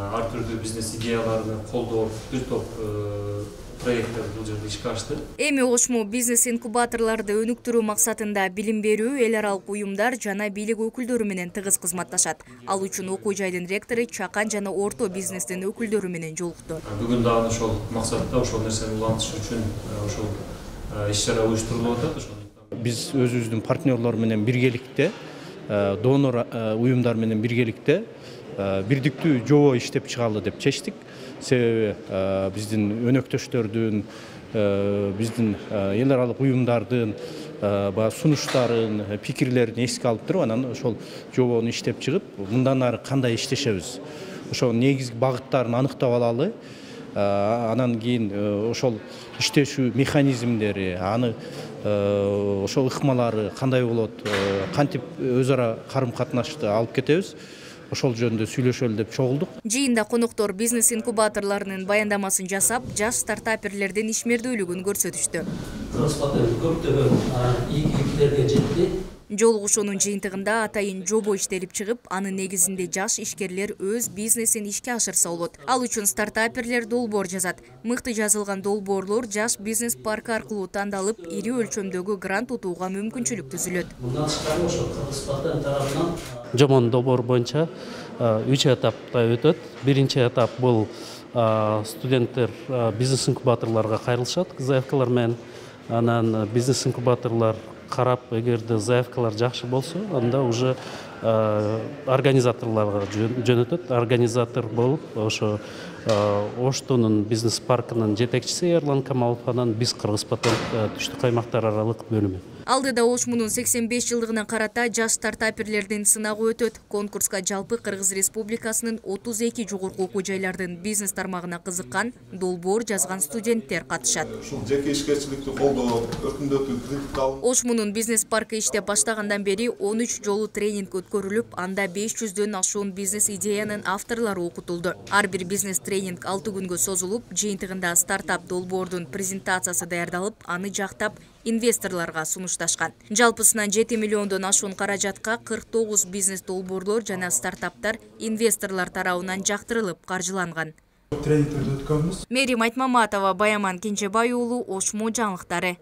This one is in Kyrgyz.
Ар түрдүү бизнес идеяларын колдоо бир топ проекттер бул жерде ишке ашты. Эми Ошмо бизнес инкубаторларды өнүктүрүү максатында билим берүү, эл аралык уюмдар жана бийлик өкүлдөрү менен тыгыз кызматташат. Ал үчүн окуу жайдын ректору чакан жана орто бизнестин өкүлдөрү менен жолукту. Бүгүн дагы ошол максатта ошол нерсени улантыш үчүн ошол иш-чара уюштурулуп атат. Биз өзүбүздүн партнерлор менен биргеликте, донор уюмдар менен биргеликте бирдиктүү жобо иштеп чыгалы деп чечтик. Себеби биздин өнөктөштөрдүн, биздин эл аралык уюмдардын сунуштарын, пикирлерин эске алып туруп, анан ошол жобону иштеп чыгып, мындан ары кандай иштешебиз, ошол негизги багыттарын аныктап алалы. Анан кийин ошол иштешүү механизмдери, аны ошол ыкмалары кандай болот, кантип өз ара карым-катнашты алып кетебиз, ошол жөнүндө сүйлөшөлү деп чогулдук. Жыйында коноктор бизнес инкубаторларынын баяндамасын жасап, жаш стартаперлердин ишмердүүлүгүн көрсөтүштү. Жолугушуунун жыйынтыгында атайын жобо иштелип чыгып, анын негизинде жаш ишкерлер өз бизнесин ишке ашырса болот. Ал үчүн стартаперлер долбоор жазат. Мыкты жазылган долбоорлор жаш бизнес парк аркылуу тандалып, ири өлчөмдөгү грант утууга мүмкүнчүлүк түзүлөт. Жомон долбоор боюнча 3 этапта өтөт. Биринчи этап бул студенттер бизнес инкубаторлорго кайрылышат заявкалар менен. Анан бизнес инкубаторлор карап, эгерде заявкалар жакшы болсо, анда уже организаторлорго жөнөтөт. Организатор болуп, ошо Оштунун бизнес паркынын жетекчиси Эрлан Камалов, анан биз Кыргыз-Патент түштүк аймактар аралык бөлүмү. Алдыда Ошмунун 85 жылдыгына карата жаш стартаперлердин сынагы өтөт. Конкурска жалпы Кыргыз Республикасынын 32 жогорку окуу жайлардын бизнес тармагына кызыккан, долбоор жазган студенттер катышат. Ушул жеке ишкерчиликти колдоо, өркүндөтүү, кредит алуу. Ошмунун бизнес паркы иштеп баштагандан бери 13 жолу тренинг өткөрүлүп, анда 500дөн ашуун бизнес идеянын авторлору окутулду. Ар бир бизнес тренинг 6 күнгө созулуп, жыйынтыгында стартап долбоордун презентациясы даярдалып, аны жактап инвесторлорго сунушташкан. Жалпысынан 7 миллиондон ашуун каражатка 49 бизнес долбоорлор жана стартаптар инвесторлор тарабынан жактырылып каржыланган. Тренингтерди өткөнбүз. Мерим Айтмаматова, Баяман Кенжебай уулу, Ошмо жаңылыктары.